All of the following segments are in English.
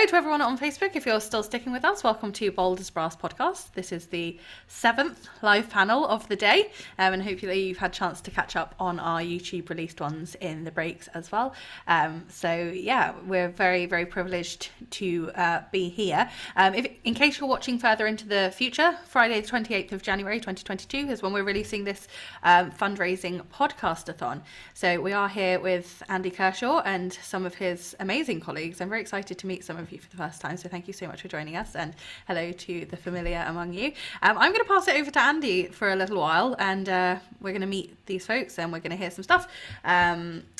hello to everyone on Facebook. If you're still sticking with us, welcome to Bold as Brass podcast. This is the 7th live panel of the day, and hopefully you've had a chance to catch up on our YouTube released ones in the breaks as well. So yeah, we're very, very privileged to be here. In case you're watching further into the future, Friday the 28th of January 2022 is when we're releasing this fundraising podcast-a-thon. So we are here with Andy Kershaw and some of his amazing colleagues. I'm very excited to meet some of you for the first time, so thank you so much for joining us, and hello to the familiar among you. I'm going to pass it over to Andy for a little while, and we're going to meet these folks and we're going to hear some stuff.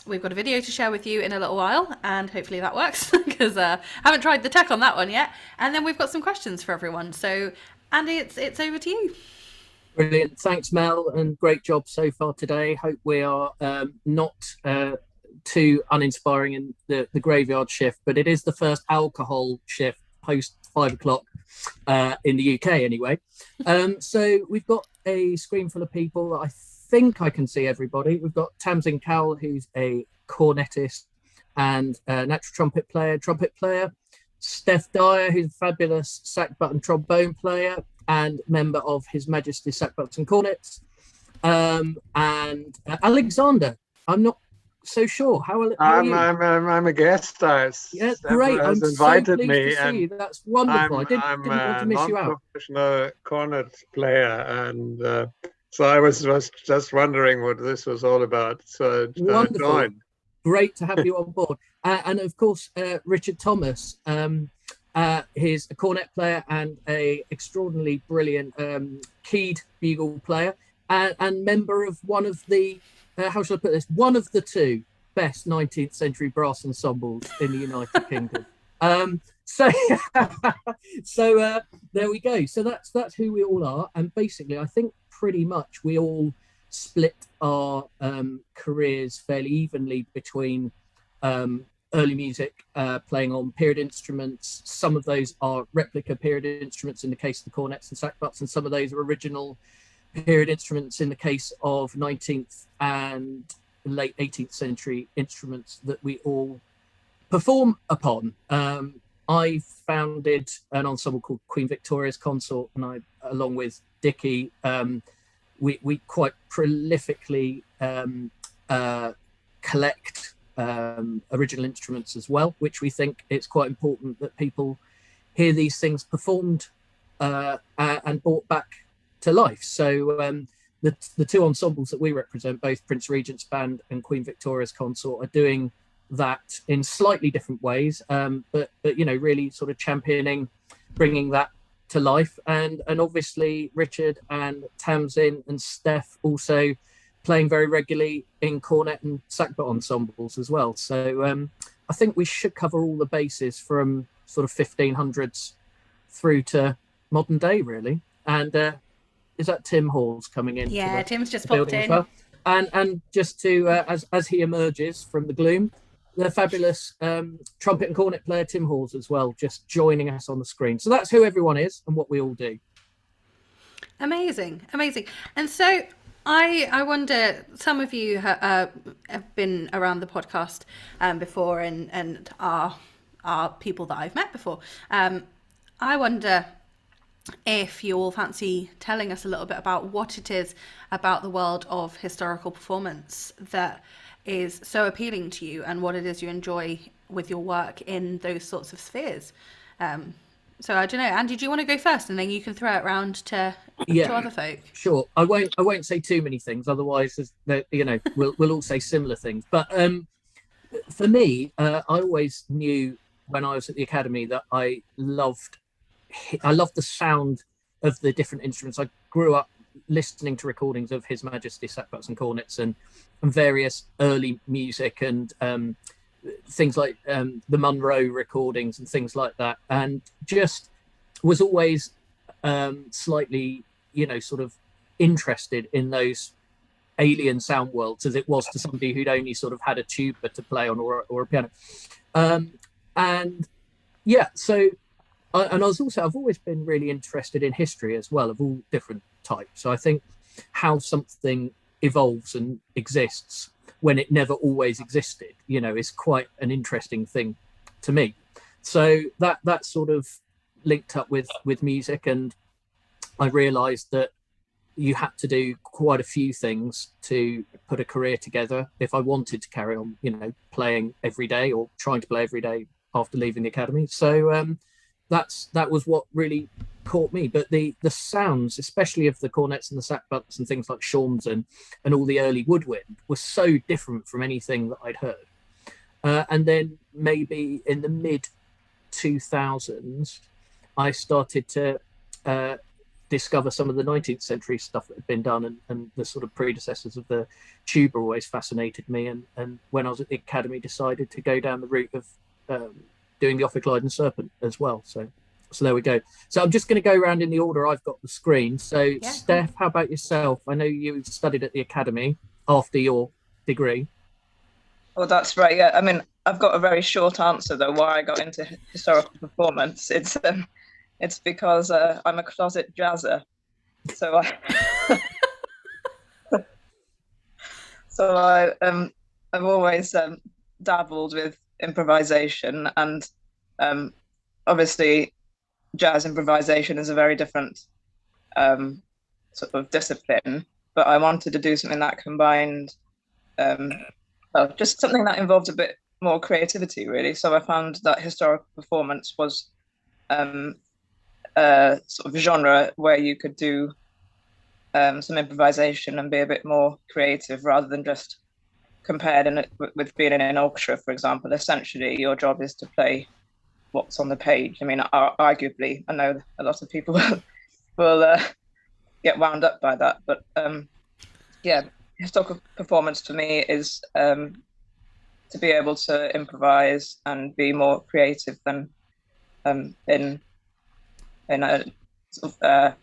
We've got a video to share with you in a little while, and hopefully that works, because I haven't tried the tech on that one yet. And then we've got some questions for everyone. So Andy, it's over to you. Brilliant. Thanks, Mel, and great job so far today. Hope we are not too uninspiring in the graveyard shift, but it is the first alcohol shift post 5 o'clock in the UK anyway. So we've got a screen full of people. I think I can see everybody. We've got Tamsin Cowell, who's a cornetist and natural trumpet player. Steph Dyer, who's a fabulous sackbut and trombone player and member of His Majesty's Sackbuts and Cornets. And Alexander, I'm not so sure. How are you? I'm a guest star. Yeah, great. I'm invited so me, to see you. That's wonderful. I didn't want to miss you out. I'm a non-professional cornet player, and so I was just wondering what this was all about. So wonderful. Great to have you on board. And of course, Richard Thomas. He's a cornet player and a extraordinarily brilliant keyed bugle player, and member of one of the how shall I put this? One of the two best 19th century brass ensembles in the United Kingdom. So there we go. So that's who we all are, and basically, I think pretty much we all split our careers fairly evenly between early music, playing on period instruments. Some of those are replica period instruments in the case of the cornets and sackbuts, and some of those are original period instruments in the case of 19th and late 18th century instruments that we all perform upon. I founded an ensemble called Queen Victoria's Consort, and I, along with Dickie, we quite prolifically collect original instruments as well, which we think it's quite important that people hear these things performed and brought back to life. So the two ensembles that we represent, both Prince Regent's Band and Queen Victoria's Consort, are doing that in slightly different ways, but you know, really sort of championing bringing that to life, and obviously Richard and Tamsin and Steph also playing very regularly in cornet and sackbut ensembles as well. So I think we should cover all the bases from sort of 1500s through to modern day, really. And is that Tim Hawes coming in? Yeah, Tim's just popped in. Well? And just to, as he emerges from the gloom, the fabulous trumpet and cornet player Tim Hawes as well, just joining us on the screen. So that's who everyone is and what we all do. Amazing. And so I wonder, some of you have been around the podcast before and are people that I've met before. I wonder if you all fancy telling us a little bit about what it is about the world of historical performance that is so appealing to you, and what it is you enjoy with your work in those sorts of spheres. So I don't know, Andy, do you want to go first, and then you can throw it around to other folk? Sure. I won't say too many things, otherwise, you know, we'll all say similar things. But for me, I always knew when I was at the academy that I loved the sound of the different instruments. I grew up listening to recordings of His Majesty's Sackbuts and Cornets and various early music and things like the Munro recordings and things like that, and just was always slightly, you know, sort of interested in those alien sound worlds, as it was to somebody who'd only sort of had a tuba to play on or a piano. And yeah, so I've always been really interested in history as well, of all different types. So I think how something evolves and exists when it never always existed, you know, is quite an interesting thing to me. So that sort of linked up with music, and I realised that you had to do quite a few things to put a career together if I wanted to carry on, playing every day or trying to play every day after leaving the academy. So that was what really caught me. But the sounds, especially of the cornets and the sackbuts and things like Shawms and all the early woodwind, were so different from anything that I'd heard. And then maybe in the mid 2000s, I started to discover some of the 19th century stuff that had been done, and the sort of predecessors of the tuba always fascinated me. And when I was at the academy, decided to go down the route of doing the Ophicleide and Serpent as well. So there we go. So I'm just going to go around in the order I've got the screen. So yeah. Steph, how about yourself? I know you studied at the academy after your degree. Well, that's right. Yeah, I mean, I've got a very short answer though. Why I got into historical performance? It's because I'm a closet jazzer. So I've always dabbled with improvisation, and obviously jazz improvisation is a very different sort of discipline, but I wanted to do something that combined just something that involved a bit more creativity, really. So I found that historical performance was sort of genre where you could do some improvisation and be a bit more creative rather than just compared with being in an orchestra, for example. Essentially, your job is to play what's on the page. I mean, arguably, I know a lot of people will get wound up by that, but historical performance for me is to be able to improvise and be more creative than in a sort of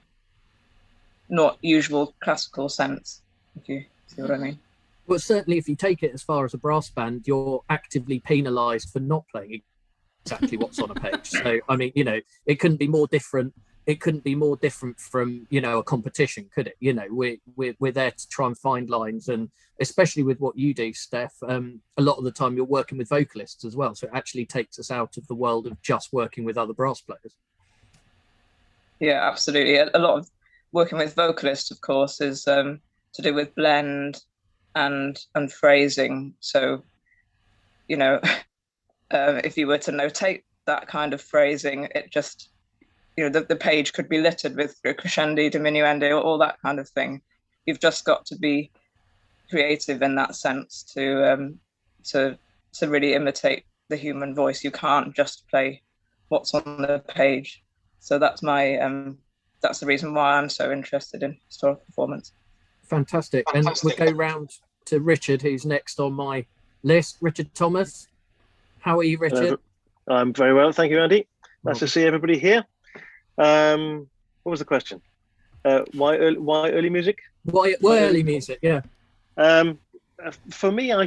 not usual classical sense, if you see what I mean. Well, certainly if you take it as far as a brass band, you're actively penalised for not playing exactly what's on a page. So, I mean, it couldn't be more different. It couldn't be more different from, a competition, could it? We're there to try and find lines, and especially with what you do, Steph, a lot of the time you're working with vocalists as well. So it actually takes us out of the world of just working with other brass players. Yeah, absolutely. A lot of working with vocalists, of course, is to do with blend and phrasing. So, if you were to notate that kind of phrasing, it just, the page could be littered with crescendi, diminuendo, all that kind of thing. You've just got to be creative in that sense to really imitate the human voice. You can't just play what's on the page. So that's that's the reason why I'm so interested in historical performance. Fantastic. And we'll go round to Richard, who's next on my list. Richard Thomas. How are you, Richard? I'm very well, thank you, Andy. Nice to see everybody here. What was the question? Why early music? Why early music? Yeah. For me, I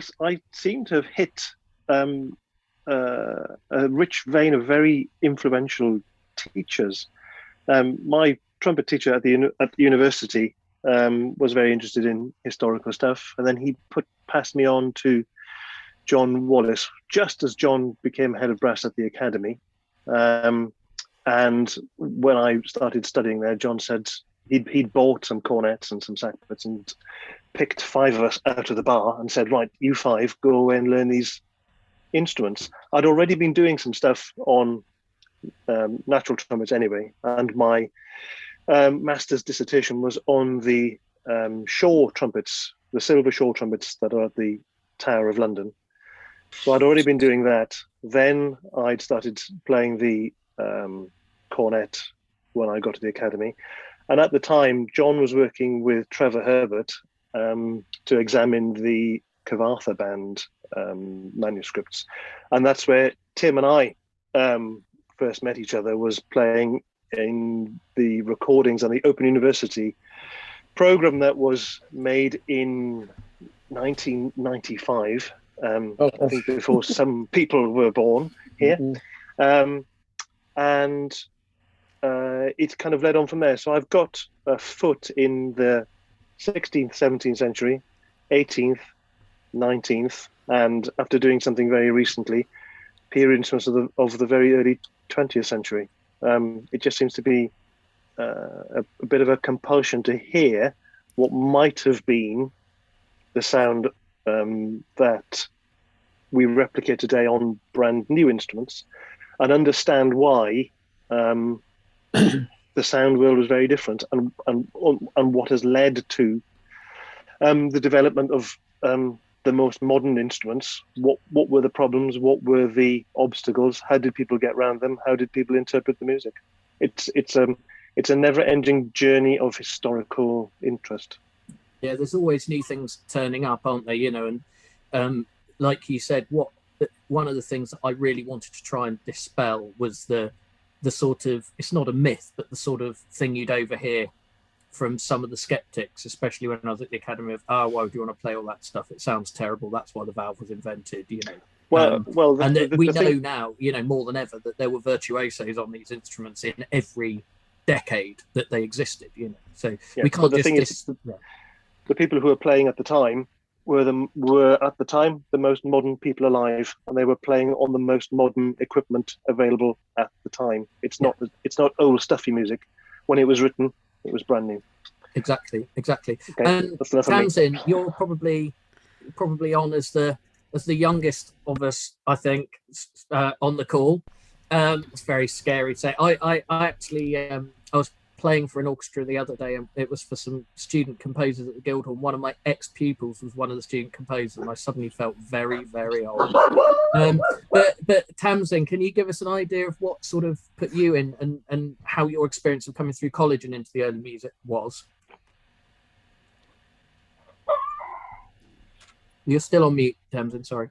seem to have hit a rich vein of very influential teachers. My trumpet teacher at the university was very interested in historical stuff, and then he passed me on to John Wallace just as John became head of brass at the academy. And when I started studying there, John said he'd bought some cornets and some sackbuts and picked 5 of us out of the bar and said, right, you 5 go away and learn these instruments. I'd already been doing some stuff on natural trumpets anyway, and my master's dissertation was on the Shaw trumpets, the silver Shaw trumpets that are at the Tower of London. So I'd already been doing that. Then I'd started playing the cornet when I got to the academy. And at the time, John was working with Trevor Herbert to examine the Cavartha band manuscripts. And that's where Tim and I first met each other, was playing in the recordings on the Open University program that was made in 1995. I think before some people were born here. And it kind of led on from there. So I've got a foot in the 16th, 17th century, 18th, 19th, and after doing something very recently, period instruments of the very early 20th century. It just seems to be a bit of a compulsion to hear what might have been the sound that we replicate today on brand new instruments, and understand why the sound world was very different, and what has led to the development of the most modern instruments. What were the problems? What were the obstacles? How did people get around them? How did people interpret the music? It's a never-ending journey of historical interest. Yeah, there's always new things turning up, aren't there? You know, and like you said, one of the things that I really wanted to try and dispel was the sort of, it's not a myth, but the sort of thing you'd overhear from some of the skeptics, especially when I was at the Academy of, why would you want to play all that stuff? It sounds terrible. That's why the valve was invented, you know. We know now, you know, more than ever, that there were virtuosos on these instruments in every decade that they existed, you know. So we can't the people who were playing at the time were at the time the most modern people alive, and they were playing on the most modern equipment available at the time. It's not old stuffy music. When it was written, it was brand new. Exactly. Okay, and Tamsin, you're probably on as the youngest of us, I think, on the call. It's very scary to say. I actually I was playing for an orchestra the other day, and it was for some student composers at the Guildhall. One of my ex-pupils was one of the student composers, and I suddenly felt very, very old. But Tamsin, can you give us an idea of what sort of put you in, and how your experience of coming through college and into the early music was? You're still on mute, Tamsin, sorry.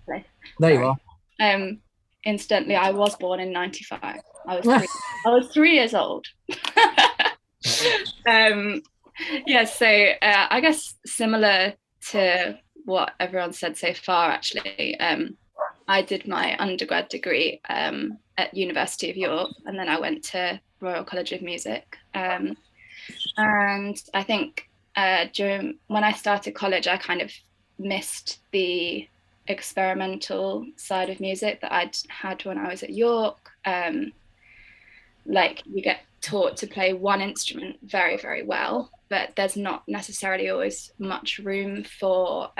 Hello. There you are. Incidentally, I was born in 95. I was 3 years old. Yeah, so I guess similar to what everyone said so far, actually, I did my undergrad degree at University of York, and then I went to Royal College of Music. And I think when I started college, I kind of missed the experimental side of music that I'd had when I was at York. Like, you get taught to play one instrument very, very well, but there's not necessarily always much room for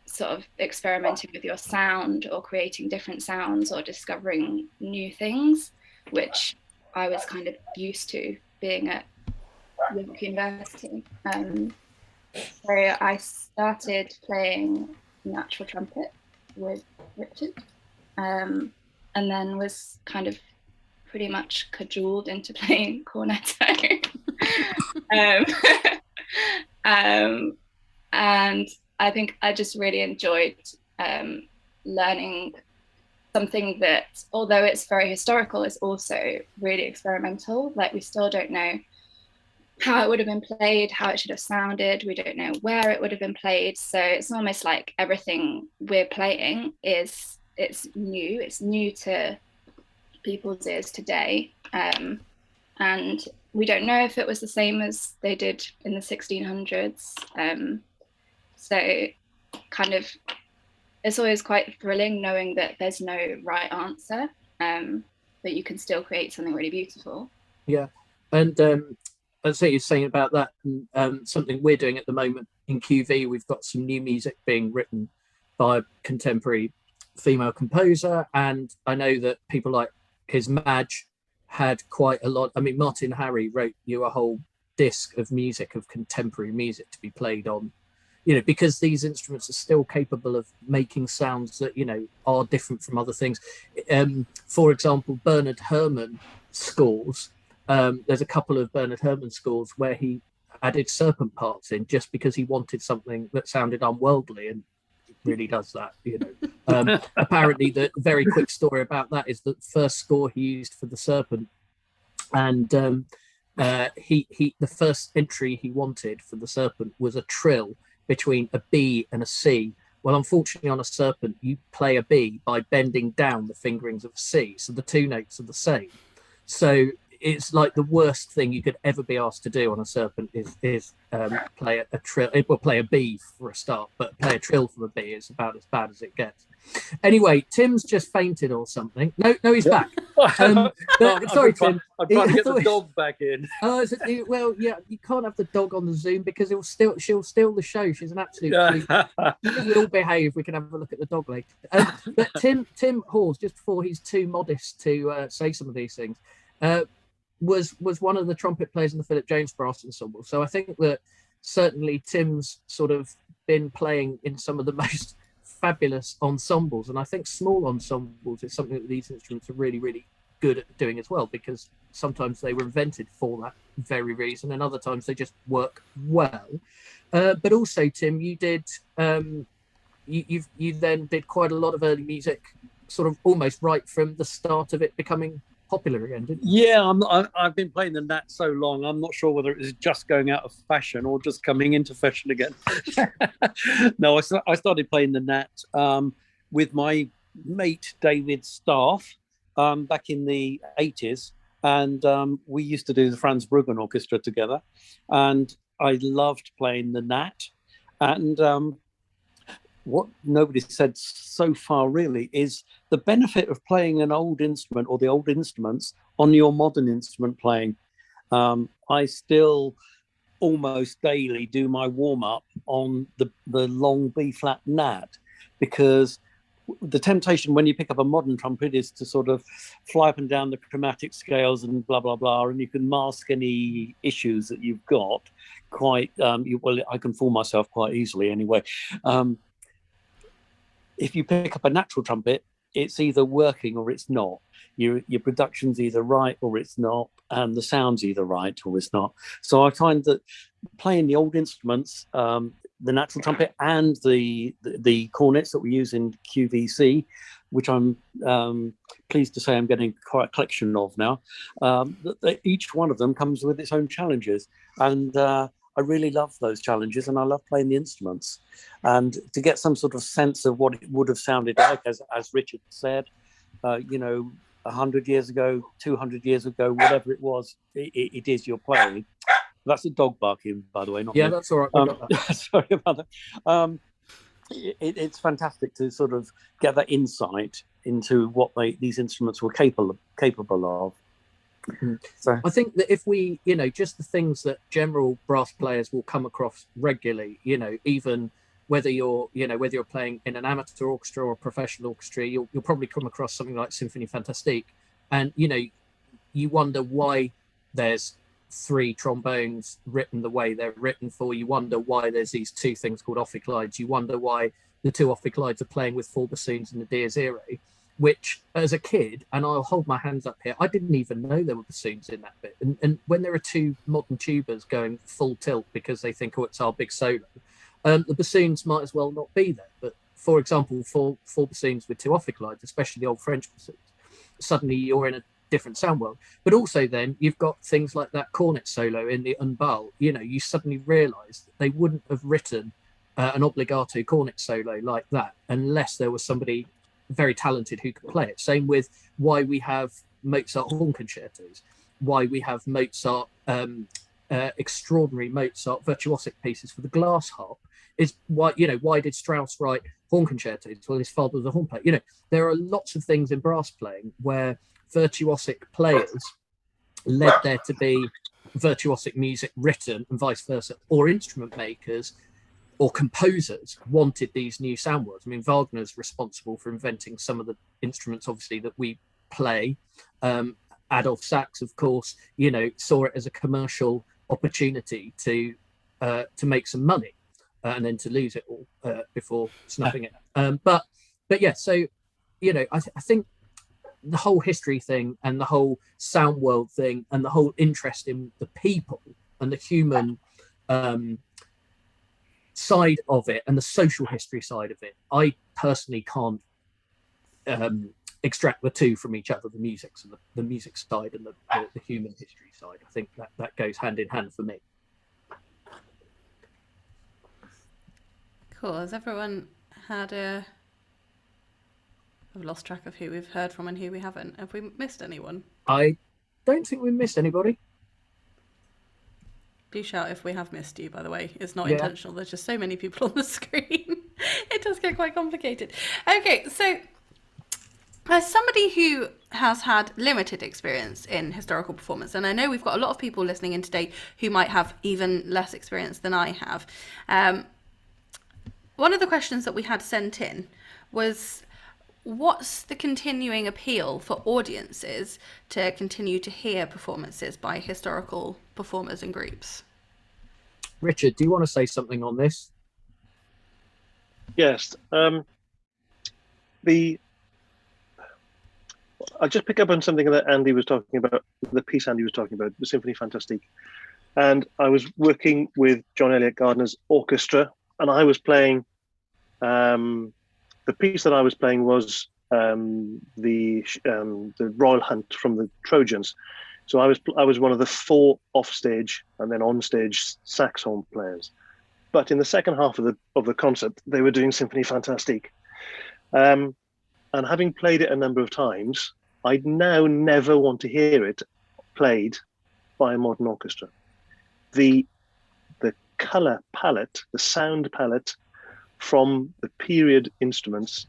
sort of experimenting with your sound or creating different sounds or discovering new things, which I was kind of used to being at York University. So I started playing natural trumpet with Richard, and then was kind of pretty much cajoled into playing cornetto. And I think I just really enjoyed learning something that, although it's very historical, is also really experimental. Like, we still don't know how it would have been played, how it should have sounded. We don't know where it would have been played. So it's almost like everything we're playing it's new to people's ears today. And we don't know if it was the same as they did in the 1600s. So kind of, it's always quite thrilling knowing that there's no right answer, but you can still create something really beautiful. Yeah, and I'd say you're saying about that, something we're doing at the moment in QV, we've got some new music being written by a contemporary female composer, and I know that people like his Madge had quite a lot. I mean, Martin Harry wrote you a whole disc of music, of contemporary music to be played on, you know, because these instruments are still capable of making sounds that, you know, are different from other things. For example, Bernard Herrmann scores, there's a couple of Bernard Herrmann scores where he added serpent parts in just because he wanted something that sounded unworldly, and it really does that, you know. Apparently, the very quick story about that is the first score he used for the serpent, and the first entry he wanted for the serpent was a trill between a B and a C. Well, unfortunately, on a serpent, you play a B by bending down the fingerings of a C, so the two notes are the same. So it's like the worst thing you could ever be asked to do on a serpent is play a trill. Well, play a B for a start, but play a trill from a B is about as bad as it gets. Anyway, Tim's just fainted or something. No, he's back. Sorry, Tim. I'm trying to get the dog back in. Well, yeah, you can't have the dog on the Zoom because she'll steal the show. She's an absolute. We'll behave. We can have a look at the dog later. But Tim Hawes, just before he's too modest to say some of these things, was one of the trumpet players in the Philip Jones Brass Ensemble. So I think that certainly Tim's sort of been playing in some of the most fabulous ensembles, and I think small ensembles is something that these instruments are really, really good at doing as well, because sometimes they were invented for that very reason, and other times they just work well. But also, Tim, you did you then did quite a lot of early music, sort of almost right from the start of it becoming popular again, didn't you? Yeah, I've been playing the Nat so long, I'm not sure whether it is just going out of fashion or just coming into fashion again. No, I started playing the Nat with my mate David Staff back in the 80s, and we used to do the Franz Bruggen Orchestra together, and I loved playing the Nat. And what nobody said so far really is the benefit of playing an old instrument or the old instruments on your modern instrument playing. I still almost daily do my warm-up on the long B-flat Nat, because the temptation when you pick up a modern trumpet is to sort of fly up and down the chromatic scales and blah, blah, blah, and you can mask any issues that you've got quite, I can fool myself quite easily anyway. If you pick up a natural trumpet, it's either working or it's not. Your production's either right or it's not, and the sound's either right or it's not. So I find that playing the old instruments, the natural trumpet and the cornets that we use in QVC, which I'm pleased to say I'm getting quite a collection of now, each one of them comes with its own challenges. And I really love those challenges, and I love playing the instruments. And to get some sort of sense of what it would have sounded like, as Richard said, 100 years ago, 200 years ago, whatever it was, it is you're playing. That's a dog barking, by the way. Not yeah, me. that's all right. Sorry about that. It's fantastic to sort of get that insight into what these instruments were capable of. So I think that if we, just the things that general brass players will come across regularly, even whether you're playing in an amateur orchestra or a professional orchestra, you'll probably come across something like Symphonie Fantastique, and you wonder why there's 3 trombones written the way they're written for. You wonder why there's these 2 things called ophicleides. You wonder why the 2 ophicleides are playing with 4 bassoons in the Dies Irae, which as a kid, and I'll hold my hands up here, I didn't even know there were bassoons in that bit. And when there are 2 modern tubas going full tilt because they think, it's our big solo, the bassoons might as well not be there. But for example, four bassoons with 2 ophicleides, especially the old French bassoons, suddenly you're in a different sound world. But also then you've got things like that cornet solo in the Unbal. You suddenly realise that they wouldn't have written an obligato cornet solo like that unless there was somebody very talented who could play it. Same with why we have Mozart horn concertos, why we have Mozart extraordinary Mozart virtuosic pieces for the glass harp, is why did Strauss write horn concertos? Well, his father was a horn player. There are lots of things in brass playing where virtuosic players led there to be virtuosic music written and vice versa, or instrument makers or composers wanted these new sound worlds. I mean, Wagner's responsible for inventing some of the instruments, obviously, that we play. Adolf Sachs, of course, saw it as a commercial opportunity to make some money and then to lose it all before snuffing it. But yeah, so I think the whole history thing and the whole sound world thing and the whole interest in the people and the human side of it and the social history side of it, I personally can't extract the 2 from each other, the music side and the human history side. I think that goes hand in hand for me. Cool. Has everyone had I've lost track of who we've heard from and who we haven't. Have we missed anyone? I don't think we missed anybody. Do shout if we have missed you, by the way. It's not Yeah. intentional. There's just so many people on the screen. It does get quite complicated. Okay, so as somebody who has had limited experience in historical performance, and I know we've got a lot of people listening in today who might have even less experience than I have, one of the questions that we had sent in was, what's the continuing appeal for audiences to continue to hear performances by historical performers and groups? Richard, do you want to say something on this? Yes. I'll just pick up on something that Andy was talking about, the piece Andy was talking about, the Symphonie Fantastique. And I was working with John Elliott Gardner's orchestra, and I was playing, the piece that I was playing was the Royal Hunt from the Trojans. So I was one of the 4 offstage and then onstage saxophone players. But in the second half of the concert, they were doing Symphonie Fantastique. And having played it a number of times, I'd now never want to hear it played by a modern orchestra. The colour palette, the sound palette from the period instruments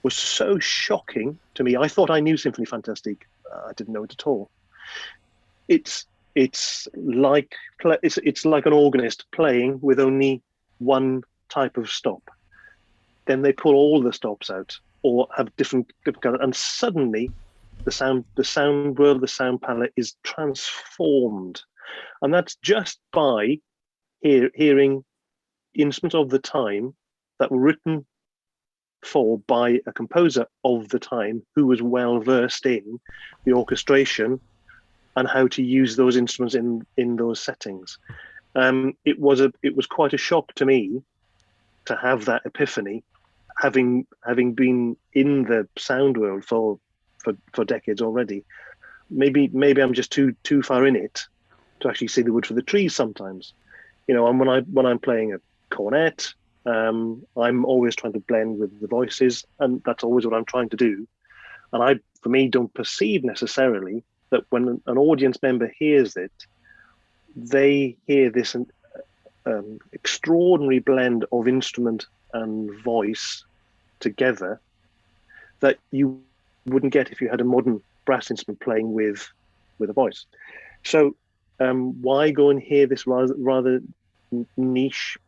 was so shocking to me. I thought I knew Symphonie Fantastique. I didn't know it at all. It's like an organist playing with only one type of stop. Then they pull all the stops out or have different color, and suddenly the sound world, the sound palette is transformed. And that's just by hearing instruments of the time that were written by a composer of the time who was well versed in the orchestration and how to use those instruments in those settings. It was quite a shock to me to have that epiphany, having been in the sound world for decades already. Maybe I'm just too far in it to actually see the wood for the trees sometimes. And when I'm playing a cornet, I'm always trying to blend with the voices, and that's always what I'm trying to do. And I, for me, don't perceive necessarily that when an audience member hears it, they hear this extraordinary blend of instrument and voice together that you wouldn't get if you had a modern brass instrument playing with a voice. So why go and hear this rather niche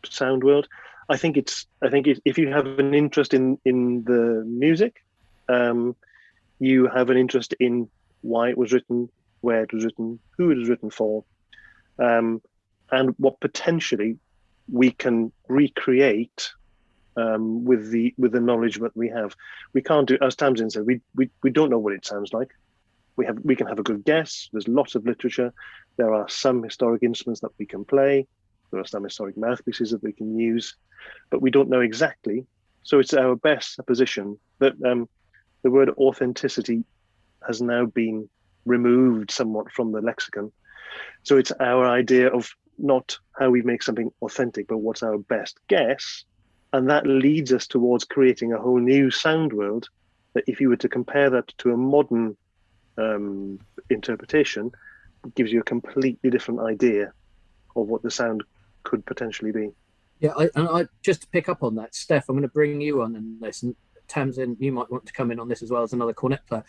sound world? I think if you have an interest in the music, you have an interest in why it was written, where it was written, who it was written for, and what potentially we can recreate with the knowledge that we have. We can't do, as Tamsin said, we don't know what it sounds like. We can have a good guess. There's lots of literature. There are some historic instruments that we can play. There are some historic mouthpieces that we can use, but we don't know exactly. So it's our best supposition that the word authenticity has now been removed somewhat from the lexicon. So it's our idea of not how we make something authentic, but what's our best guess. And that leads us towards creating a whole new sound world that if you were to compare that to a modern interpretation, it gives you a completely different idea of what the sound could potentially be. Yeah, I just to pick up on that, Steph, I'm going to bring you on and listen. Tamsin, you might want to come in on this as well as another cornet player.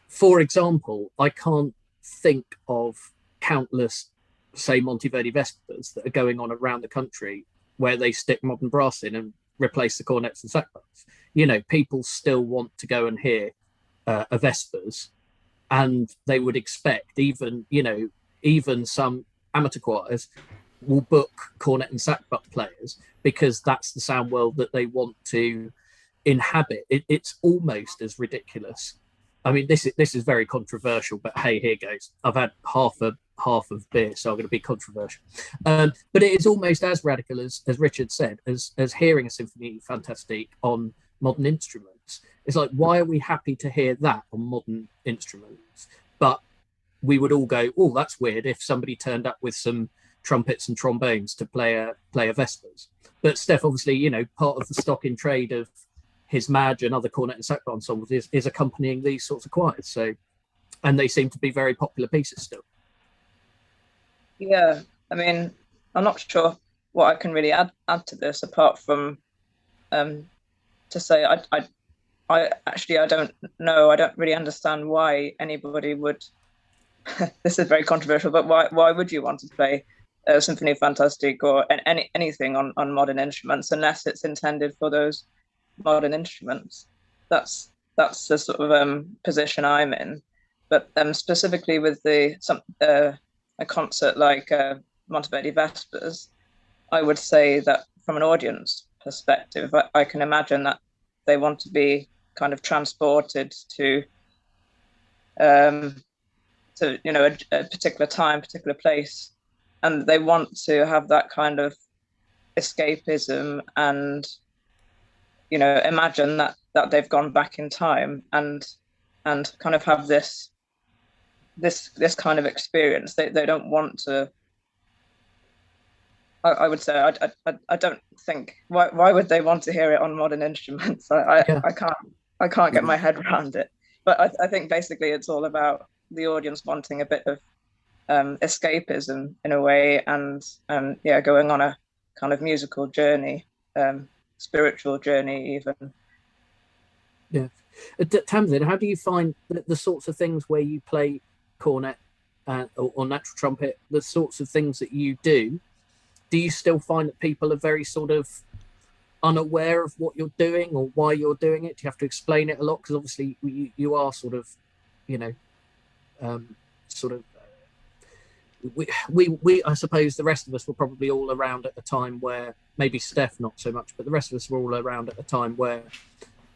For example, I can't think of countless, say, Monteverdi Vespers that are going on around the country where they stick modern brass in and replace the cornets and saxophones. People still want to go and hear a Vespers, and they would expect even some amateur choirs will book cornet and saxophone players because that's the sound world that they want to inhabit. It's almost as ridiculous. I mean, this is very controversial, but hey, here goes. I've had half of beer, so I'm going to be controversial. But it is almost as radical as Richard said, as hearing a Symphonie Fantastique on modern instruments. It's like, why are we happy to hear that on modern instruments? But we would all go, oh, that's weird if somebody turned up with some trumpets and trombones to play a Vespers. But Steph, obviously, part of the stock in trade of his Madge and other cornet and saxophone ensembles is accompanying these sorts of choirs. So and they seem to be very popular pieces still. Yeah, I mean, I'm not sure what I can really add to this apart from to say I actually, I don't know. I don't really understand why anybody would. This is very controversial, but why would you want to play Symphony Fantastique or anything on modern instruments unless it's intended for those modern instruments? That's the sort of position I'm in. But specifically with a concert like Monteverdi Vespers, I would say that from an audience perspective, I can imagine that they want to be kind of transported to a particular time, particular place, and they want to have that kind of escapism and imagine that they've gone back in time and kind of have this kind of experience. They don't want to. I would say I don't think why would they want to hear it on modern instruments? I can't get my head around it. But I think basically it's all about the audience wanting a bit of escapism in a way, and going on a kind of musical journey, spiritual journey even. Yeah. Tamsin, how do you find the sorts of things where you play cornet or natural trumpet, the sorts of things that you do you still find that people are very sort of unaware of what you're doing or why you're doing it? Do you have to explain it a lot? Because obviously you are sort of, we I suppose the rest of us were probably all around at a time where, maybe Steph not so much, but the rest of us were all around at a time where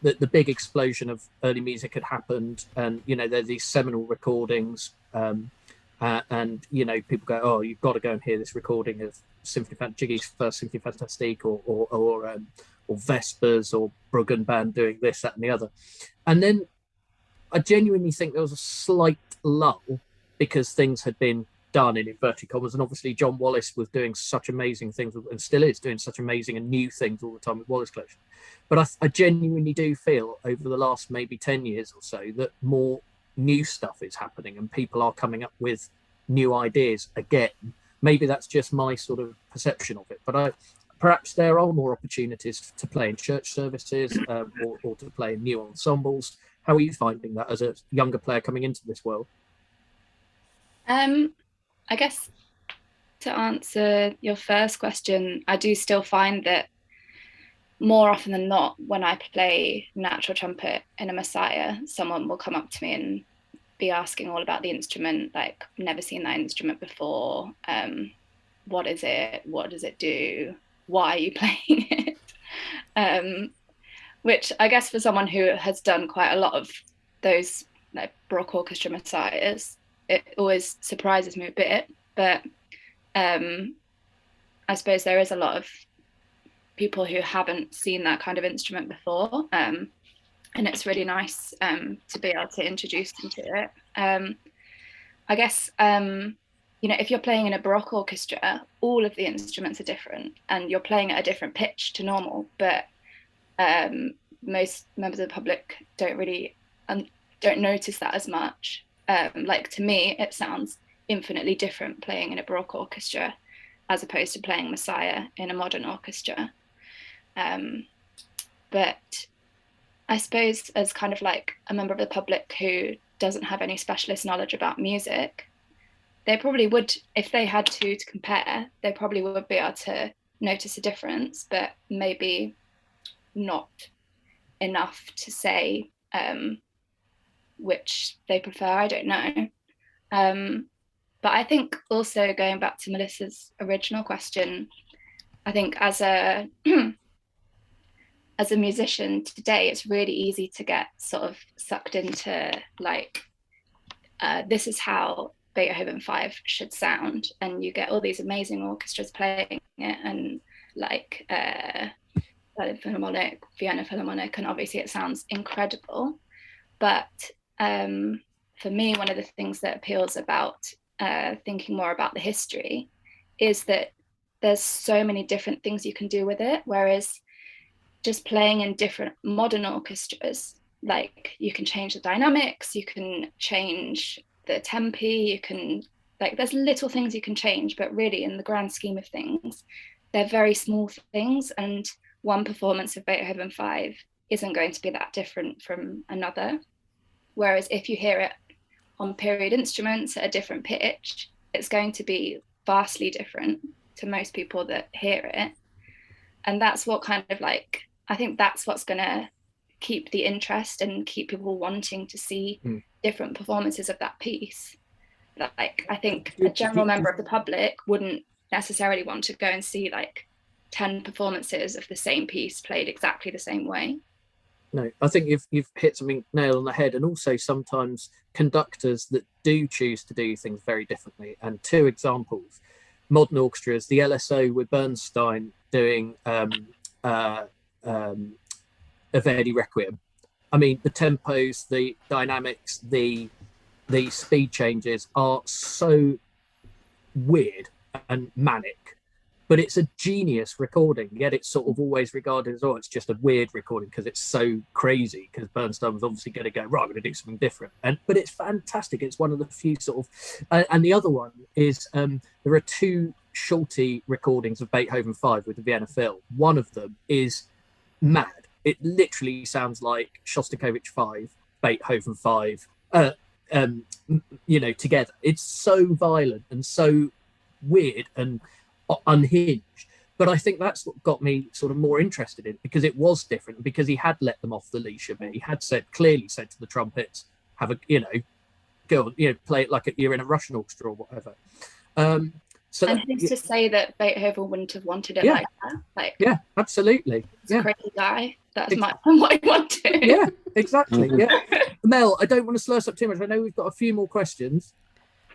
the big explosion of early music had happened, and there's these seminal recordings, and people go, oh, you've got to go and hear this recording of Jiggy's first Symphony Fantastique or Vespers or Bruggen Band doing this, that and the other. And then I genuinely think there was a slight lull because things had been done in inverted commas, and obviously John Wallace was doing such amazing things and still is doing such amazing and new things all the time with Wallace Collection. But I genuinely do feel over the last maybe 10 years or so that more new stuff is happening and people are coming up with new ideas again. Maybe that's just my sort of perception of it, but perhaps there are more opportunities to play in church services or to play in new ensembles. How are you finding that as a younger player coming into this world? I guess to answer your first question, I do still find that more often than not, when I play natural trumpet in a Messiah, someone will come up to me and be asking all about the instrument, like, never seen that instrument before. What is it? What does it do? Why are you playing it? Which I guess for someone who has done quite a lot of those like Baroque orchestra Messiahs, it always surprises me a bit. But I suppose there is a lot of people who haven't seen that kind of instrument before, and it's really nice to be able to introduce them to it. I guess if you're playing in a Baroque orchestra, all of the instruments are different and you're playing at a different pitch to normal, but most members of the public don't notice that as much. Like, to me, it sounds infinitely different playing in a Baroque orchestra as opposed to playing Messiah in a modern orchestra. But I suppose as kind of like a member of the public who doesn't have any specialist knowledge about music, they probably would, if they had to compare, they probably would be able to notice a difference, but maybe not enough to say which they prefer. I don't know. But I think also going back to Melissa's original question, I think as a musician today, it's really easy to get sort of sucked into like, this is how Beethoven 5 should sound, and you get all these amazing orchestras playing it, and like Berlin Philharmonic, Vienna Philharmonic, and obviously it sounds incredible. But for me, one of the things that appeals about thinking more about the history is that there's so many different things you can do with it, whereas just playing in different modern orchestras, like you can change the dynamics, you can change the tempi, you can, like, there's little things you can change, but really in the grand scheme of things, they're very small things, and one performance of Beethoven 5 isn't going to be that different from another. Whereas if you hear it on period instruments at a different pitch, it's going to be vastly different to most people that hear it. And that's what kind of, like, I think that's what's going to keep the interest and keep people wanting to see different performances of that piece. Like, I think a general member of the public wouldn't necessarily want to go and see like 10 performances of the same piece played exactly the same way. No, I think you've hit something nail on the head, and also sometimes conductors that do choose to do things very differently. And two examples: modern orchestras, the LSO with Bernstein doing Verdi Requiem. I mean, the tempos, the dynamics, the speed changes are so weird and manic, but it's a genius recording. Yet it's sort of always regarded as, oh, it's just a weird recording because it's so crazy, because Bernstein was obviously going to go, right, I'm going to do something different. But it's fantastic. It's one of the few sort of, and the other one is there are two Schulte recordings of Beethoven 5 with the Vienna Phil. One of them is mad. It literally sounds like Shostakovich 5, Beethoven 5, together. It's so violent and so weird and unhinged. But I think that's what got me sort of more interested in it, because it was different, because he had let them off the leash a bit. He had clearly said to the trumpets, have a, go on, play it like you're in a Russian orchestra or whatever. And who's to say that Beethoven wouldn't have wanted it like that? Like, yeah, absolutely. He's a crazy guy. That's what I wanted. Yeah, exactly. Yeah. Mel, I don't want to slur us up too much. I know we've got a few more questions.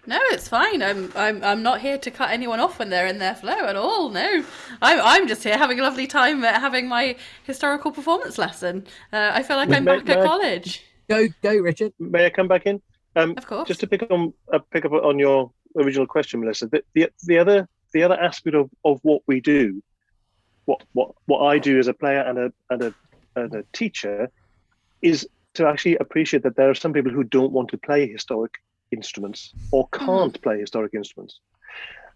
No, it's fine. I'm not here to cut anyone off when they're in their flow at all. No, I'm just here having a lovely time having my historical performance lesson. I feel like I'm back at college. Go, Richard. May I come back in? Of course. Just to pick up on your original question, Melissa. The other aspect of what we do, what I do as a player and a teacher, is to actually appreciate that there are some people who don't want to play historic instruments or can't play historic instruments,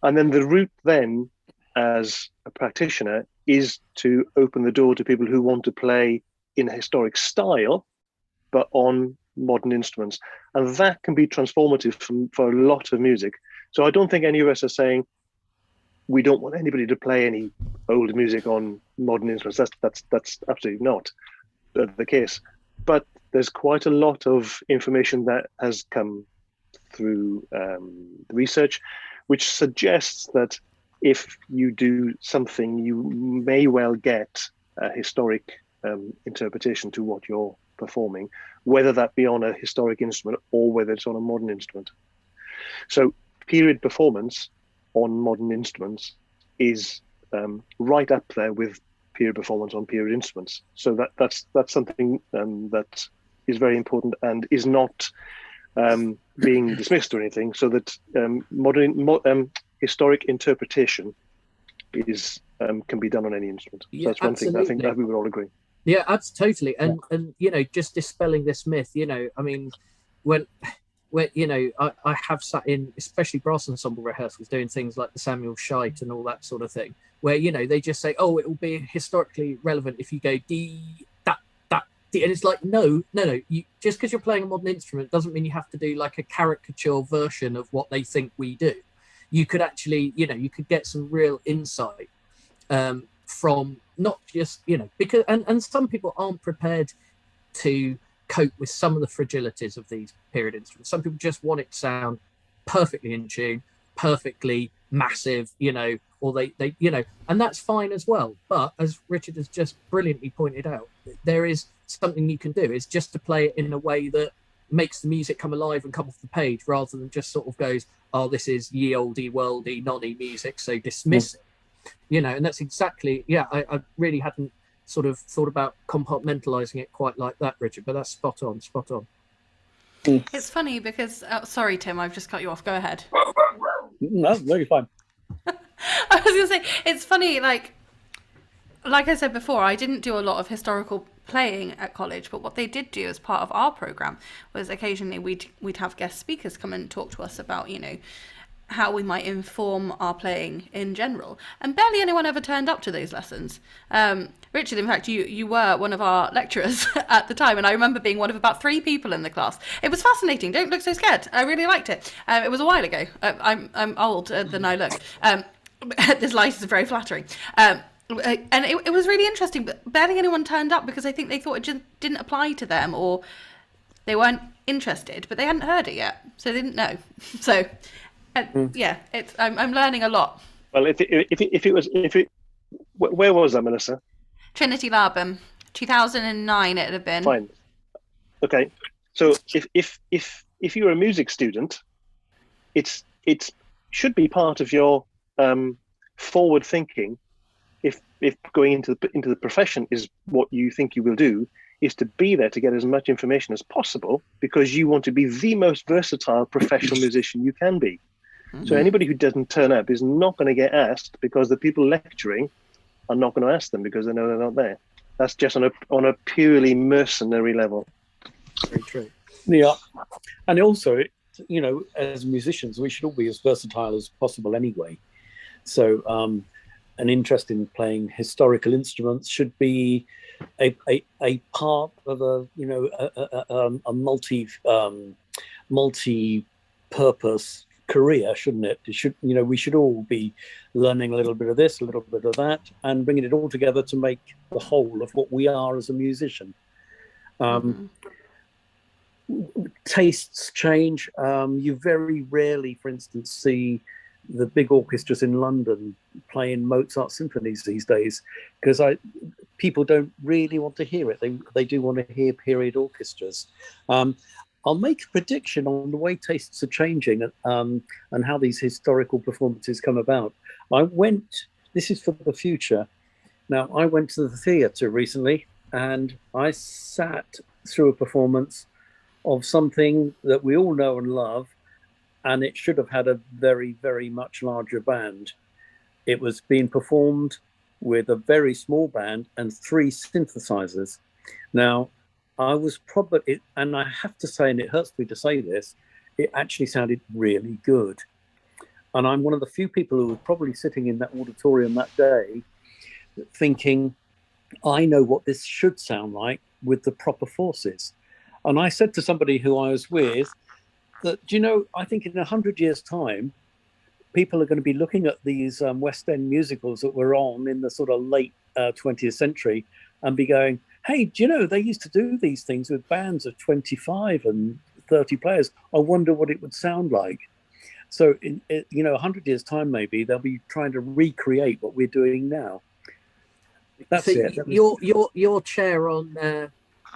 and then the route then as a practitioner is to open the door to people who want to play in a historic style but on modern instruments, and that can be transformative for a lot of music. So I don't think any of us are saying we don't want anybody to play any old music on modern instruments. That's absolutely not the case. But there's quite a lot of information that has come through research, which suggests that if you do something, you may well get a historic interpretation to what you're performing, whether that be on a historic instrument or whether it's on a modern instrument. So period performance on modern instruments is right up there with period performance on period instruments. So that's something that is very important and is not being dismissed or anything. So that modern historic interpretation is can be done on any instrument. So that's one thing I think that we would all agree. Yeah, that's totally. And just dispelling this myth. I mean, when I have sat in, especially brass ensemble rehearsals, doing things like the Samuel Scheidt and all that sort of thing, where they just say, oh, it will be historically relevant if you go D, that, D, and it's like, no. You just because you're playing a modern instrument doesn't mean you have to do like a caricature version of what they think we do. You could actually, you could get some real insight from not just, because and some people aren't prepared to cope with some of the fragilities of these period instruments. Some people just want it to sound perfectly in tune, perfectly massive, or they and that's fine as well. But as Richard has just brilliantly pointed out, there is something you can do, is just to play it in a way that makes the music come alive and come off the page, rather than just sort of goes, oh, this is ye olde worldy nonny music, so dismiss it. And that's exactly, I really hadn't sort of thought about compartmentalizing it quite like that, Richard, but that's spot on. It's funny because, sorry, Tim, I've just cut you off. Go ahead. No, you're fine. I was going to say, it's funny, like I said before, I didn't do a lot of historical playing at college, but what they did do as part of our program was occasionally we'd have guest speakers come and talk to us about, you know, how we might inform our playing in general. And barely anyone ever turned up to those lessons. Richard, in fact, you were one of our lecturers at the time, and I remember being one of about 3 people in the class. It was fascinating. Don't look so scared. I really liked it. It was a while ago. I'm older than I look. This light is very flattering. And it was really interesting, but barely anyone turned up because I think they thought it just didn't apply to them, or they weren't interested, but they hadn't heard it yet, so they didn't know. So... yeah, I'm learning a lot. Well, where was that, Melissa? Trinity Laban, 2009 it'd have been. Fine. Okay. So if you're a music student, it should be part of your forward thinking. If going into the profession is what you think you will do, is to be there to get as much information as possible, because you want to be the most versatile professional musician you can be. So anybody who doesn't turn up is not going to get asked, because the people lecturing are not going to ask them because they know they're not there. That's just on a purely mercenary level. Very true. Yeah, and also, you know, as musicians, we should all be as versatile as possible anyway. So an interest in playing historical instruments should be a part of a multi-purpose career, shouldn't it? We should all be learning a little bit of this, a little bit of that, and bringing it all together to make the whole of what we are as a musician. Tastes change. You very rarely, for instance, see the big orchestras in London playing Mozart symphonies these days, because people don't really want to hear it. They do want to hear period orchestras. I'll make a prediction on the way tastes are changing and how these historical performances come about. This is for the future. Now, I went to the theatre recently and I sat through a performance of something that we all know and love, and it should have had a very, very much larger band. It was being performed with a very small band and 3 synthesizers. Now, I was probably, and I have to say, and it hurts me to say this, it actually sounded really good. And I'm one of the few people who was probably sitting in that auditorium that day thinking, I know what this should sound like with the proper forces. And I said to somebody who I was with that, I think in 100 years' time, people are going to be looking at these West End musicals that were on in the sort of late 20th century and be going, hey, they used to do these things with bands of 25 and 30 players. I wonder what it would sound like. So in 100 years' time, maybe they'll be trying to recreate what we're doing now. That's it. Your chair on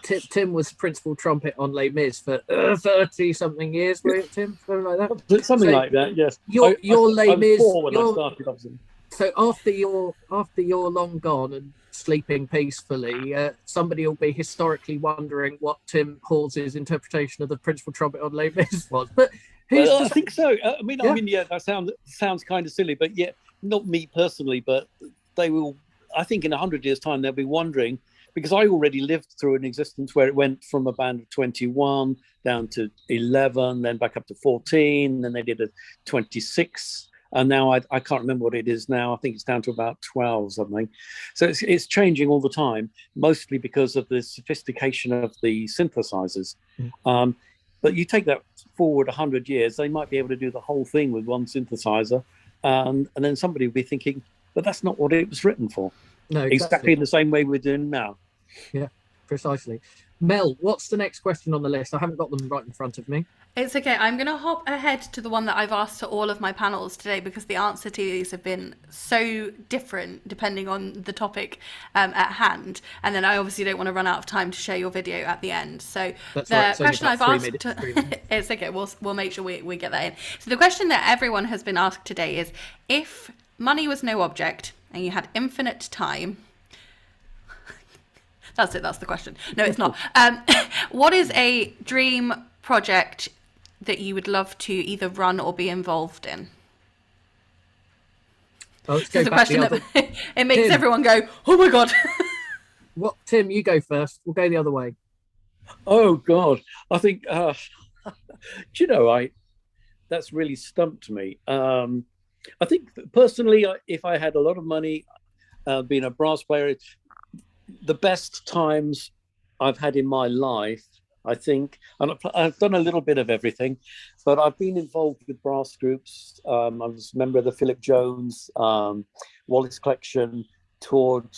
Tim was principal trumpet on Les Mis for 30-something years, were it, Tim? Something like that. Something like that. Yes. Your Les Mis. When I started, obviously. So after you're long gone and sleeping peacefully, somebody will be historically wondering what Tim Hawes' interpretation of the principal trumpet on Les Mis was. But I think so. I mean, that sounds kind of silly, but yeah, not me personally, but they will. I think in 100 years' time they'll be wondering, because I already lived through an existence where it went from a band of 21 down to 11, then back up to 14, then they did a 26. And now I can't remember what it is now. I think it's down to about 12 something. So it's changing all the time, mostly because of the sophistication of the synthesizers. But you take that forward 100 years, they might be able to do the whole thing with one synthesizer. And then somebody will be thinking, but that's not what it was written for. No, exactly in the same way we're doing now. Yeah, precisely. Mel, what's the next question on the list? I haven't got them right in front of me. It's okay. I'm going to hop ahead to the one that I've asked to all of my panels today, because the answer to these have been so different depending on the topic at hand. And then I obviously don't want to run out of time to share your video at the end. So the question I've asked, it's okay. We'll make sure we get that in. So the question that everyone has been asked today is, if money was no object and you had infinite time, that's it. That's the question. No, it's not. What is a dream project that you would love to either run or be involved in? Oh, it's a question that it makes everyone go, oh my God. What, Tim? You go first. We'll go the other way. Oh God, I think. Do you know, that's really stumped me. I think personally, if I had a lot of money, being a brass player, the best times I've had in my life, I think, and I've done a little bit of everything, but I've been involved with brass groups. I was a member of the Philip Jones, Wallace Collection, toured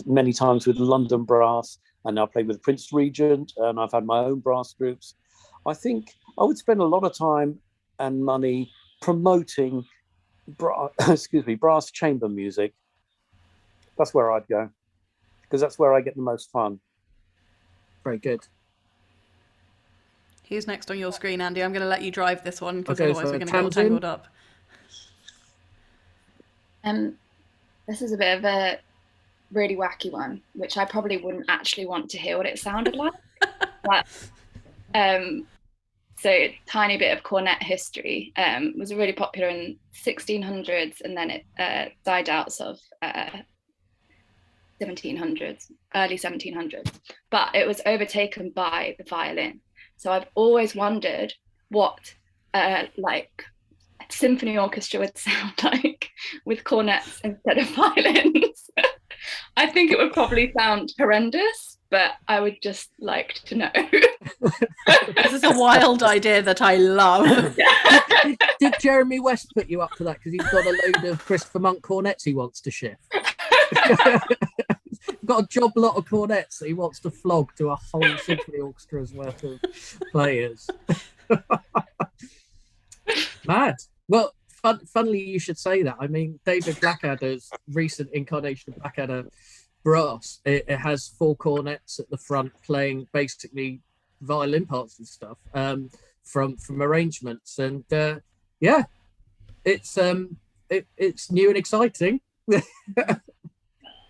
many times with London Brass, and I played with Prince Regent, and I've had my own brass groups. I think I would spend a lot of time and money promoting brass chamber music. That's where I'd go, because that's where I get the most fun. Very good. Who's next on your screen, Andy? I'm going to let you drive this one, because Okay, otherwise so we're going to get all Tamsin? tangled up. This is a bit of a really wacky one, which I probably wouldn't actually want to hear what it sounded like. But so tiny bit of cornet history. Was really popular in 1600s, and then it died out sort of 1700s, early 1700s. But it was overtaken by the violin. So I've always wondered what like a symphony orchestra would sound like with cornets instead of violins. I think it would probably sound horrendous, but I would just like to know. This is a wild idea that I love. Did Jeremy West put you up for that because he's got a load of Christopher Monk cornets he wants to shift? Got a job lot of cornets that he wants to flog to a whole symphony orchestra's worth of players. Mad. Well, funnily you should say that. I mean, David Blackadder's recent incarnation of Blackadder Brass, it has 4 cornets at the front playing basically violin parts and stuff from arrangements, and yeah, it's new and exciting.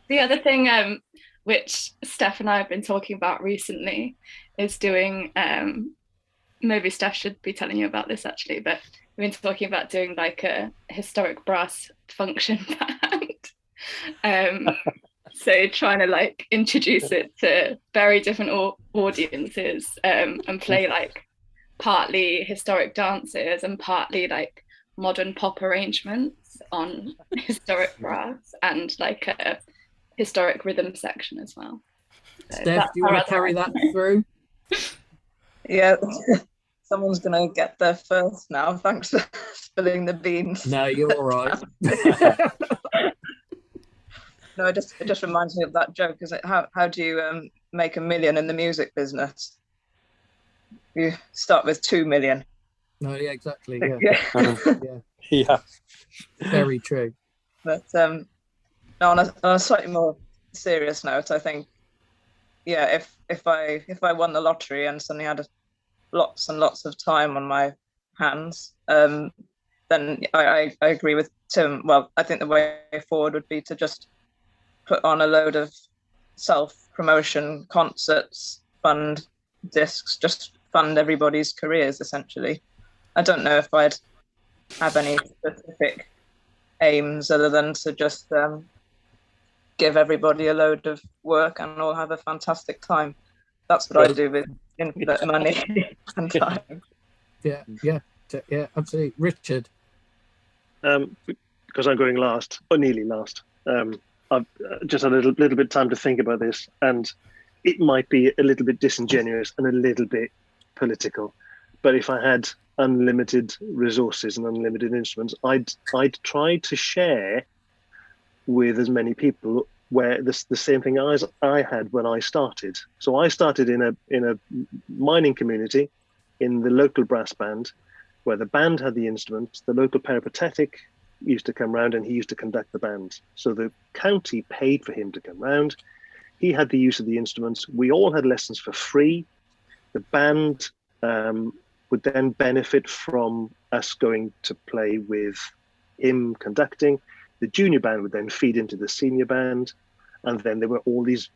The other thing which Steph and I have been talking about recently is doing, maybe Steph should be telling you about this actually, but we've been talking about doing like a historic brass function band. So trying to like introduce it to very different audiences, and play like partly historic dances and partly like modern pop arrangements on historic brass, and like a historic rhythm section as well. So Steph, do you want to carry that through? Yeah, someone's going to get there first now. Thanks for spilling the beans. No, you're all right. No, it just reminds me of that joke. Is it how do you make $1 million in the music business? You start with 2 million. No, yeah, exactly. Yeah, Yeah. Yeah. Very true. But no, on a slightly more serious note, I think, yeah, if I won the lottery and suddenly had lots and lots of time on my hands, then I agree with Tim. Well, I think the way forward would be to just put on a load of self-promotion concerts, fund discs, just fund everybody's careers, essentially. I don't know if I'd have any specific aims other than to just give everybody a load of work and all have a fantastic time. That's what I do with infinite money and time. Yeah, absolutely. Richard? Because I'm going last, or nearly last, I've just had a little bit of time to think about this, and it might be a little bit disingenuous and a little bit political, but if I had unlimited resources and unlimited instruments, I'd try to share with as many people where the same thing as I had when I started. So I started in a mining community in the local brass band, where the band had the instruments, the local peripatetic used to come round and he used to conduct the band. So the county paid for him to come round. He had the use of the instruments. We all had lessons for free. The band would then benefit from us going to play with him conducting. The junior band would then feed into the senior band, and then there were all these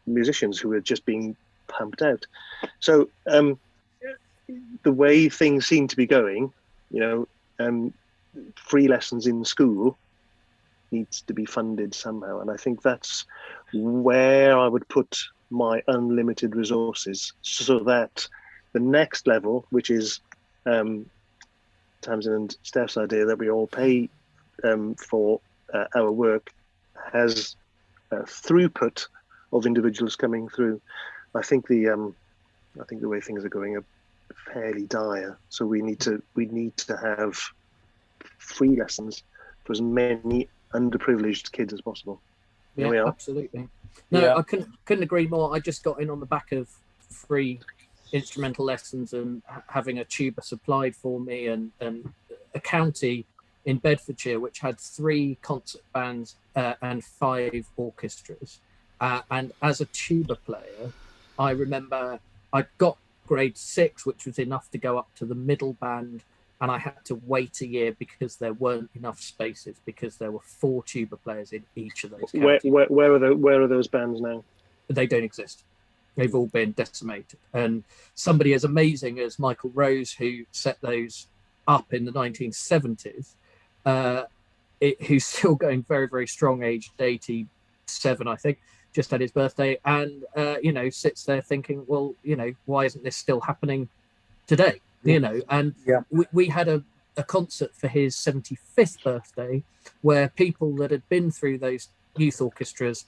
musicians who were just being pumped out. So the way things seem to be going, free lessons in school, needs to be funded somehow. And I think that's where I would put my unlimited resources, so that the next level, which is Tamsin and Steph's idea that we all pay for our work, has throughput of individuals coming through. I think the way things are going are fairly dire. So we need to have free lessons for as many underprivileged kids as possible. Here we Yeah, are. absolutely. No, Yeah. I couldn't agree more. I just got in on the back of free instrumental lessons and having a tuba supplied for me, and a county in Bedfordshire which had 3 concert bands and 5 orchestras. And as a tuba player, I remember I got grade 6, which was enough to go up to the middle band, and I had to wait a year because there weren't enough spaces, because there were 4 tuba players in each of those counties. Where are those bands now? They don't exist. They've all been decimated. And somebody as amazing as Michael Rose, who set those up in the 1970s, who's still going very, very strong, aged 87, I think, just had his birthday, and sits there thinking, well, why isn't this still happening today? And we had a concert for his 75th birthday where people that had been through those youth orchestras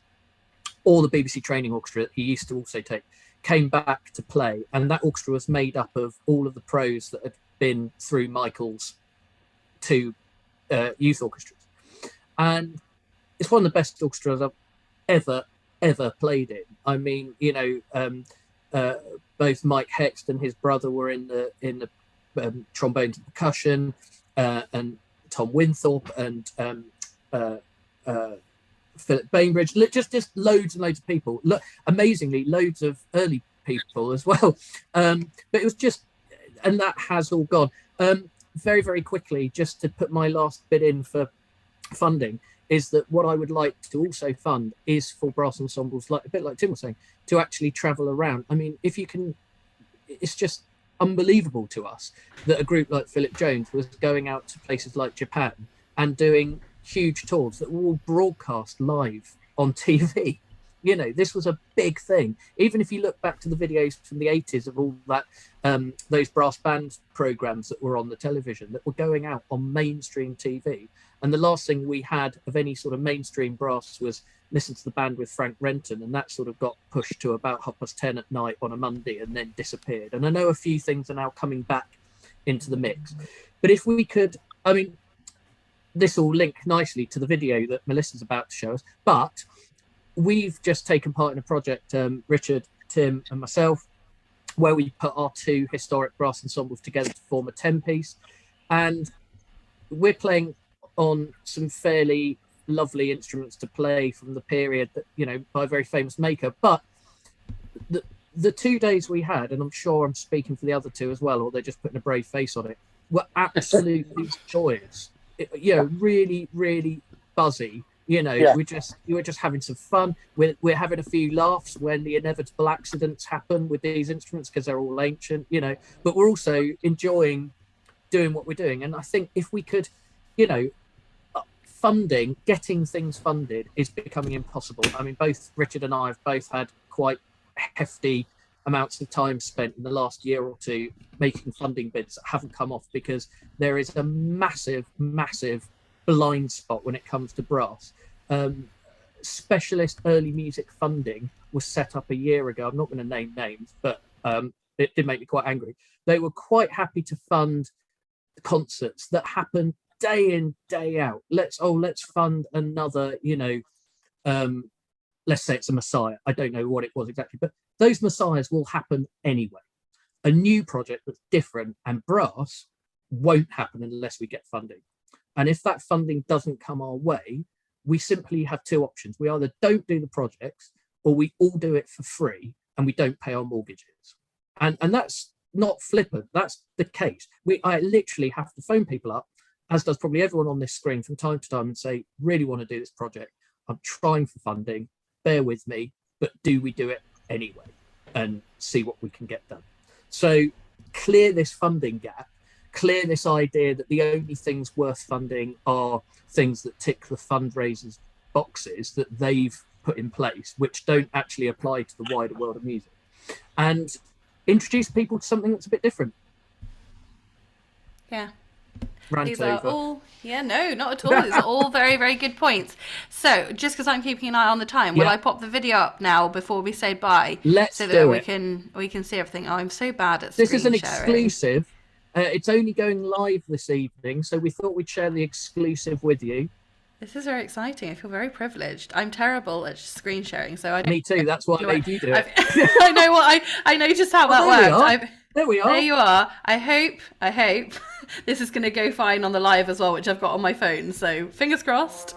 or the BBC training orchestra that he used to also take came back to play, and that orchestra was made up of all of the pros that had been through Michael's 2 youth orchestras. And it's one of the best orchestras I've ever played in. I mean, both Mike Hext and his brother were in the trombone and percussion, and Tom Winthorpe and Philip Bainbridge, just loads and loads of people. Look, amazingly, loads of early people as well. But it was just, and that has all gone. Very, very quickly, just to put my last bit in for funding, is that what I would like to also fund is for brass ensembles, like a bit like Tim was saying, to actually travel around. I mean, if you can, it's just unbelievable to us that a group like Philip Jones was going out to places like Japan and doing huge tours that were all broadcast live on TV. This was a big thing. Even if you look back to the videos from the 80s of all that, those brass band programs that were on the television that were going out on mainstream TV. And the last thing we had of any sort of mainstream brass was Listen to the Band with Frank Renton, and that sort of got pushed to about 10:30 at night on a Monday and then disappeared. And I know a few things are now coming back into the mix. But if we could, I mean, this will link nicely to the video that Melissa's about to show us, but we've just taken part in a project, Richard, Tim and myself, where we put our 2 historic brass ensembles together to form a 10-piece. And we're playing on some fairly lovely instruments to play from the period that, by a very famous maker. But the 2 days we had, and I'm sure I'm speaking for the other 2 as well, or they're just putting a brave face on it, were absolutely joyous. Really, really buzzy. You were just having some fun. We're having a few laughs when the inevitable accidents happen with these instruments because they're all ancient. But we're also enjoying doing what we're doing. And I think if we could, getting things funded is becoming impossible. I mean, both Richard and I have both had quite hefty amounts of time spent in the last year or 2 making funding bids that haven't come off because there is a massive blind spot when it comes to brass. Specialist early music funding was set up a year ago. I'm not going to name names, but it did make me quite angry. They were quite happy to fund concerts that happen day in, day out. Let's fund another, let's say it's a Messiah. I don't know what it was exactly, but those Messiahs will happen anyway. A new project that's different and brass won't happen unless we get funding. And if that funding doesn't come our way, we simply have 2 options. We either don't do the projects or we all do it for free and we don't pay our mortgages. And that's not flippant. That's the case. I literally have to phone people up, as does probably everyone on this screen from time to time, and say, really want to do this project. I'm trying for funding. Bear with me, but do we do it anyway and see what we can get done? So clear this funding gap, clear this idea that the only things worth funding are things that tick the fundraisers boxes that they've put in place, which don't actually apply to the wider world of music, and introduce people to something that's a bit different. Yeah. Rant These are over. all, no, not at all. These are all very, very good points. So, just because I'm keeping an eye on the time, will Yeah. I pop the video up now before we say bye? Let's so that do we it. can see everything. Oh, I'm so bad at This is an screen sharing. exclusive. It's only going live this evening, so we thought we'd share the exclusive with you. This is very exciting. I feel very privileged. I'm terrible at screen sharing, so I. Me too. That's why I made you do it. I know what I know just how that there we works. are. There we are. There you are. I hope this is going to go fine on the live as well, which I've got on my phone. So fingers crossed.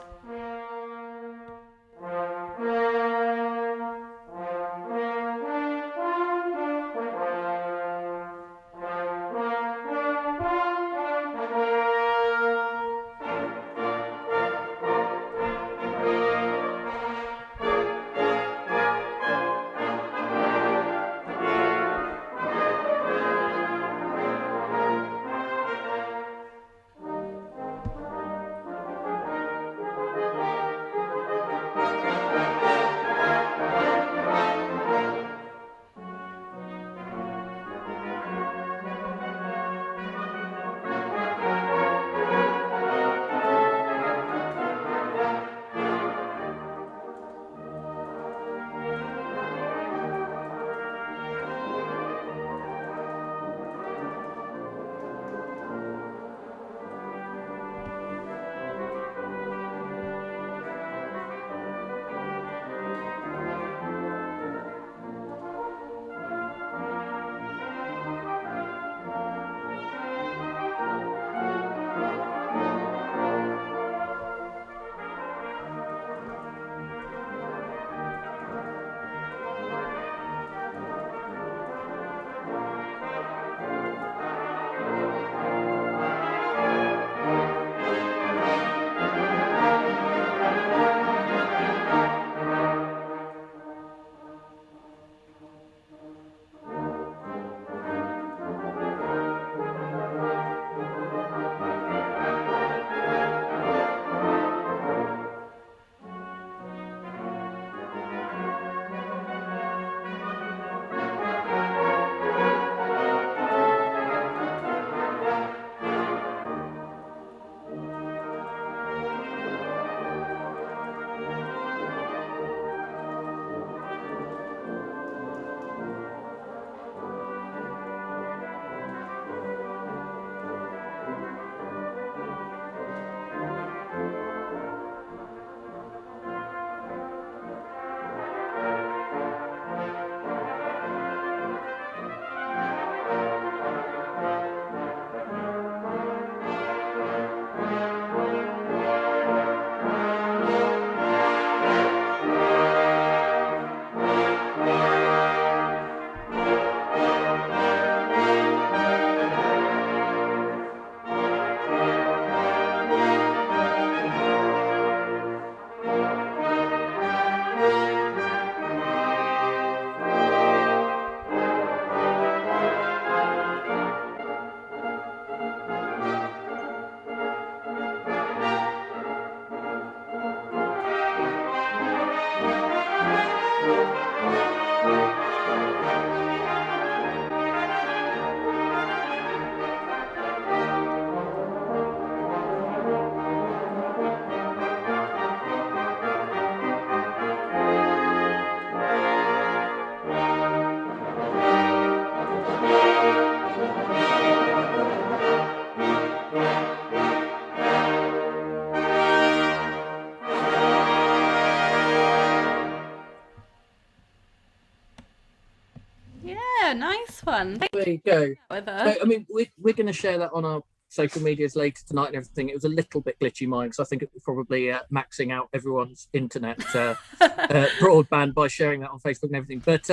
Yeah, nice one. There you go. With So, her. I mean, we're going to share that on our social medias later tonight and everything. It was a little bit glitchy, mine, because I think it was probably maxing out everyone's internet broadband by sharing that on Facebook and everything. But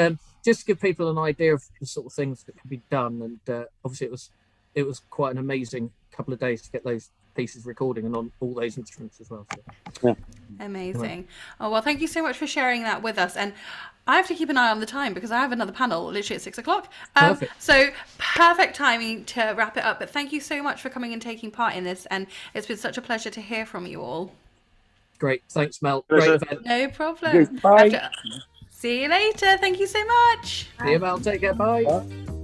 just to give people an idea of the sort of things that can be done, and obviously it was quite an amazing couple of days to get those pieces recording and on all those instruments as well. So. Amazing. Oh, well, thank you so much for sharing that with us. And I have to keep an eye on the time because I have another panel literally at 6 o'clock. Perfect. So perfect timing to wrap it up. But thank you so much for coming and taking part in this. And it's been such a pleasure to hear from you all. Great. Thanks, Mel. Pleasure. Great event. No problem. Bye. See you later. Thank you so much. See you, Mel. Take care. Bye. Bye.